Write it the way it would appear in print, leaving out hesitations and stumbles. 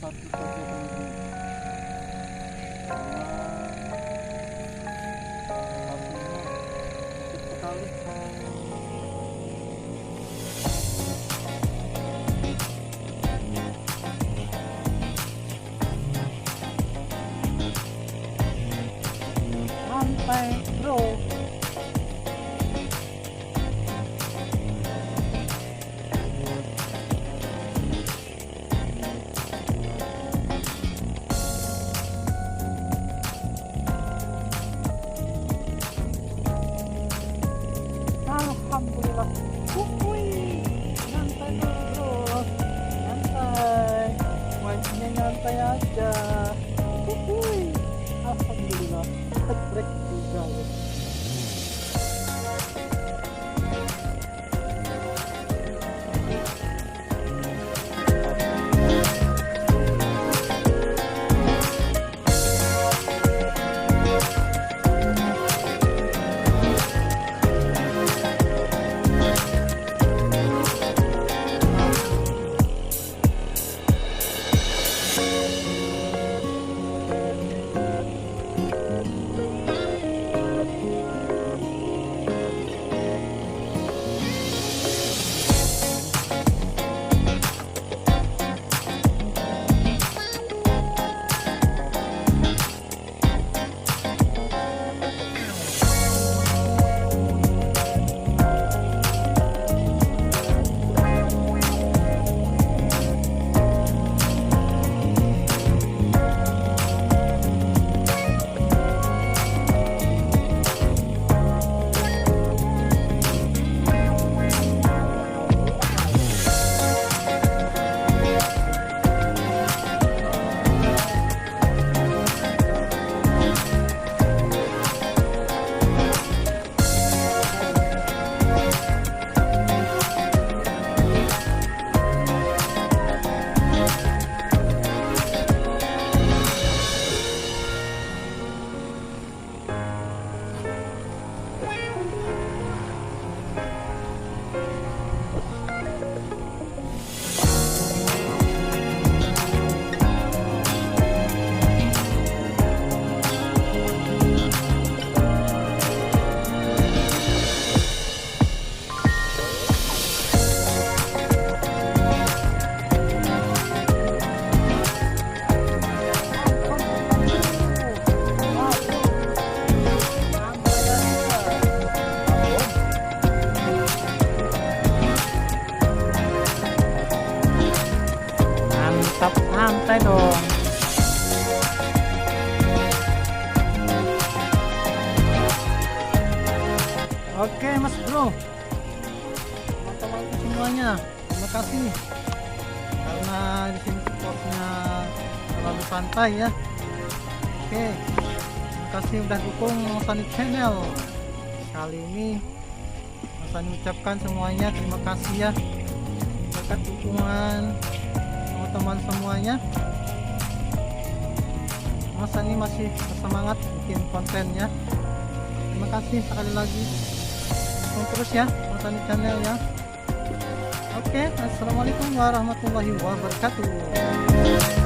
satu saja teman-teman. Hasilnya sedikit sekali. Santai bro. Alhamdulillah. Nyantai bro, nyantai. Mancingnya nyantai aja. Alhamdulillah. Break juga ya. Mantap, santai dong. Oke mas bro, teman-teman semuanya, terima kasih karena di sini supportnya terlalu santai ya. Oke, terima kasih udah dukung Mas Ani channel. Kali ini Mas Ani ucapkan semuanya terima kasih ya berkat dukungan teman-teman semuanya. Mas Ani masih bersemangat bikin kontennya. Terima kasih sekali lagi. Dukung terus ya Mas Ani channel ya. Oke, assalamualaikum warahmatullahi wabarakatuh.